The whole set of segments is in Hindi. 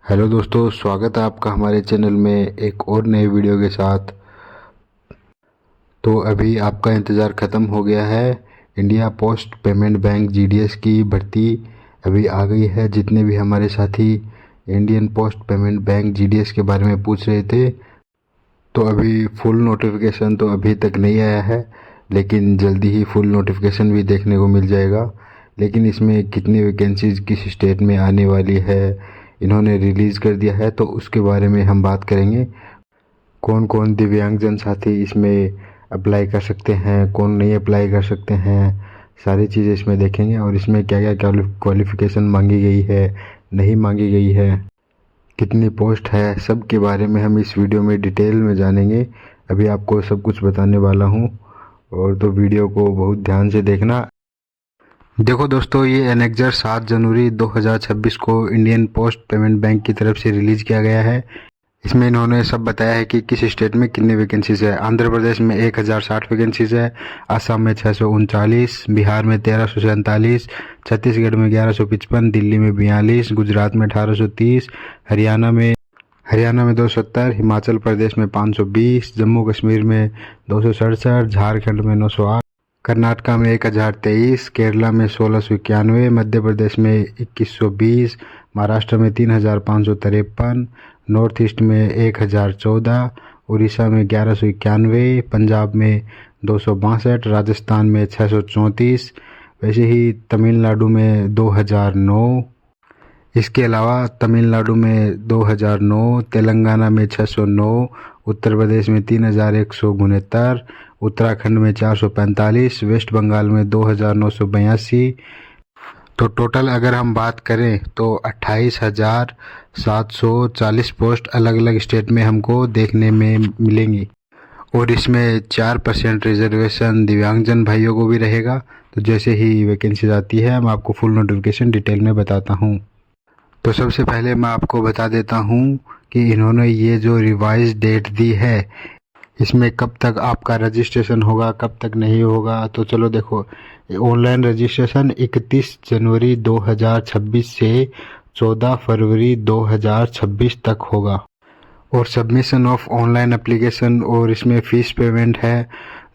हेलो दोस्तों, स्वागत है आपका हमारे चैनल में एक और नए वीडियो के साथ। तो अभी आपका इंतज़ार ख़त्म हो गया है। India post payment bank GDS की भर्ती अभी आ गई है। जितने भी हमारे साथी Indian post payment bank GDS के बारे में पूछ रहे थे, तो अभी फुल नोटिफिकेशन तो अभी तक नहीं आया है, लेकिन जल्दी ही फुल नोटिफिकेशन भी देखने को मिल जाएगा। लेकिन इसमें कितनी वैकेंसीज किस स्टेट में आने वाली है इन्होंने रिलीज़ कर दिया है, तो उसके बारे में हम बात करेंगे। कौन कौन दिव्यांगजन साथी इसमें अप्लाई कर सकते हैं, कौन नहीं अप्लाई कर सकते हैं, सारी चीज़ें इसमें देखेंगे। और इसमें क्या क्या क्वालिफ़िकेशन मांगी गई है, नहीं मांगी गई है, कितनी पोस्ट है, सब के बारे में हम इस वीडियो में डिटेल में जानेंगे। अभी आपको सब कुछ बताने वाला हूँ, और तो वीडियो को बहुत ध्यान से देखना। देखो दोस्तों, ये एनेक्जर 7 जनवरी 2026 को इंडियन पोस्ट पेमेंट बैंक की तरफ से रिलीज़ किया गया है। इसमें इन्होंने सब बताया है कि किस स्टेट में कितनी वैकेंसीज है। आंध्र प्रदेश में 1060 वैकेंसीज है, असम में 639, बिहार में 1347, छत्तीसगढ़ में 1155, दिल्ली में 42, गुजरात में 1830, हरियाणा में 270, हिमाचल प्रदेश में 520, जम्मू कश्मीर में 267, झारखंड में 908, कर्नाटका में 1023, केरला में 1691, मध्य प्रदेश में 2120, महाराष्ट्र में 3553, नॉर्थ ईस्ट में 1014, उड़ीसा में 1191, पंजाब में 262, राजस्थान में 634, वैसे ही तमिलनाडु में 2009। इसके अलावा तमिलनाडु में 2009, तेलंगाना में 609, उत्तर प्रदेश में 3169, उत्तराखंड में 445, वेस्ट बंगाल में 2982। तो टोटल अगर हम बात करें तो 28,740 पोस्ट अलग अलग स्टेट में हमको देखने में मिलेंगी। और इसमें 4% रिजर्वेशन दिव्यांगजन भाइयों को भी रहेगा। तो जैसे ही वैकेंसी आती है मैं आपको फुल नोटिफिकेशन डिटेल में बताता हूँ। तो सबसे पहले मैं आपको बता देता हूँ कि इन्होंने ये जो रिवाइज डेट दी है, इसमें कब तक आपका रजिस्ट्रेशन होगा, कब तक नहीं होगा। तो चलो देखो, ऑनलाइन रजिस्ट्रेशन 31 जनवरी 2026 से 14 फरवरी 2026 तक होगा। और सबमिशन ऑफ ऑनलाइन एप्लीकेशन, और इसमें फ़ीस पेमेंट है।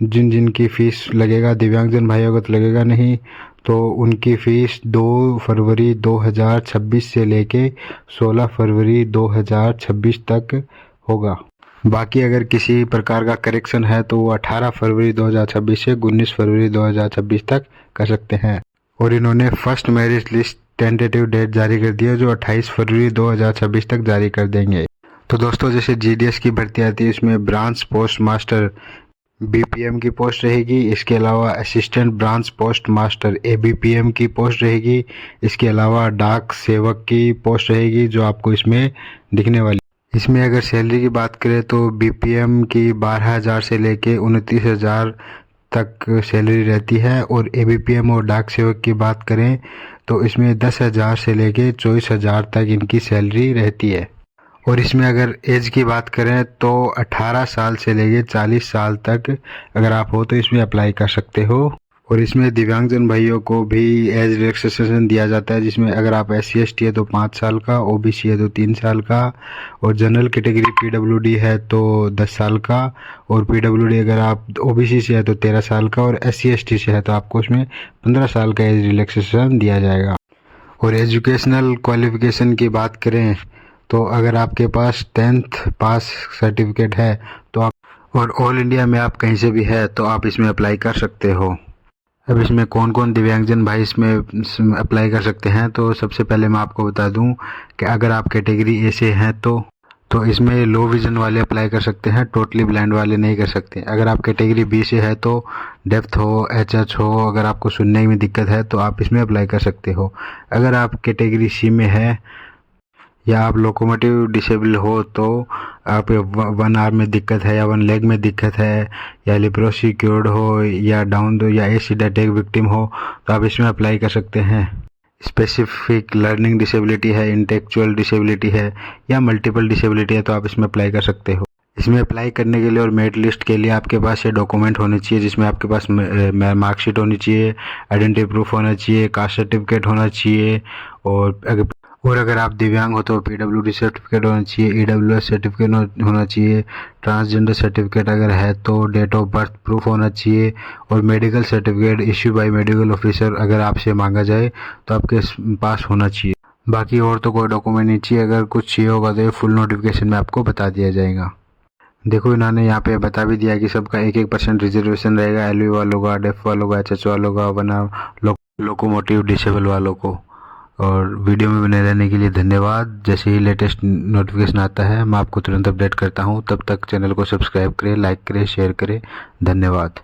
जिनकी फ़ीस लगेगा, दिव्यांगजन भाइयों को तो लगेगा नहीं, तो उनकी फ़ीस 2 फरवरी 2026 से लेके 16 फरवरी 2026 तक होगा। बाकी अगर किसी प्रकार का करेक्शन है तो वो 18 फरवरी 2026 से 19 फरवरी 2026 तक कर सकते हैं। और इन्होंने first merit list tentative date जारी कर दी है, जो 28 फरवरी 2026 तक जारी कर देंगे। तो दोस्तों, जैसे जीडीएस की भर्ती आती है, इसमें ब्रांच पोस्ट मास्टर बीपीएम की पोस्ट रहेगी। इसके अलावा assistant branch post master ABPM की पोस्ट रहेगी। इसके अलावा डाक सेवक की पोस्ट रहेगी, जो आपको इसमें दिखने वाली। इसमें अगर सैलरी की बात करें तो बीपीएम की 12,000 से लेके 29,000 तक सैलरी रहती है। और एबीपीएम और डाक सेवक की बात करें तो इसमें 10,000 से लेके 24,000 तक इनकी सैलरी रहती है। और इसमें अगर एज की बात करें तो 18 साल से लेके 40 साल तक अगर आप हो तो इसमें अप्लाई कर सकते हो। और इसमें दिव्यांगजन भाइयों को भी एज रिलैक्सेशन दिया जाता है, जिसमें अगर आप SC/ST है तो 5 साल का, OBC है तो 3 साल का, और जनरल कैटेगरी PWD है तो 10 साल का, और PWD अगर आप OBC से है तो 13 साल का, और SC/ST से है तो आपको उसमें 15 साल का एज रिलैक्सेशन दिया जाएगा। और एजुकेशनल क्वालिफिकेशन की बात करें तो अगर आपके पास 10th पास सर्टिफिकेट है तो आप, और ऑल इंडिया में आप कहीं से भी है तो आप इसमें अप्लाई कर सकते हो। अब इसमें कौन कौन दिव्यांगजन भाई इसमें अप्लाई कर सकते हैं, तो सबसे पहले मैं आपको बता दूं कि अगर आप कैटेगरी ए से हैं तो इसमें लो विजन वाले अप्लाई कर सकते हैं, टोटली ब्लाइंड वाले नहीं कर सकते। अगर आप कैटेगरी बी से है तो डेफ्थ हो, HH हो, अगर आपको सुनने में दिक्कत है तो आप इसमें अप्लाई कर सकते हो। अगर आप कैटेगरी सी में है या आप लोकोमोटिव डिसेबल हो, तो आप 1 आर्म में दिक्कत है या 1 लेग में दिक्कत है, या लेप्रोसी क्योर्ड हो, या डाउन दो, या एसिड अटैक विक्टिम हो, तो आप इसमें अप्लाई कर सकते हैं। स्पेसिफिक लर्निंग डिसेबिलिटी है, इंटेलेक्चुअल डिसेबिलिटी है, या मल्टीपल डिसेबिलिटी है, तो आप इसमें अप्लाई कर सकते हो। इसमें अप्लाई करने के लिए और मेरिट लिस्ट के लिए आपके पास ये डॉक्यूमेंट होने चाहिए, जिसमें आपके पास मार्कशीट होनी चाहिए, आइडेंटिटी प्रूफ होना चाहिए, कास्ट सर्टिफिकेट होना चाहिए, और और अगर आप दिव्यांग हो तो PWD सर्टिफिकेट होना चाहिए, EWS सर्टिफिकेट होना चाहिए, ट्रांसजेंडर सर्टिफिकेट अगर है तो डेट ऑफ बर्थ प्रूफ होना चाहिए, और medical certificate issue bye medical officer अगर आपसे मांगा जाए तो आपके पास होना चाहिए। बाकी और तो कोई डॉक्यूमेंट नहीं चाहिए। अगर कुछ चाहिए होगा तो ये फुल नोटिफिकेशन में आपको बता दिया जाएगा। देखो इन्होंने यहाँ पे बता भी दिया कि सबका 1-1% रिजर्वेशन रहेगा, LV वालों का, डेफ वालों का, HH वालों का, वरना लोकोमोटिव डिसेबल वालों को। और वीडियो में बने रहने के लिए धन्यवाद। जैसे ही लेटेस्ट नोटिफिकेशन आता है मैं आपको तुरंत अपडेट करता हूँ। तब तक चैनल को सब्सक्राइब करें, लाइक करें, शेयर करें। धन्यवाद।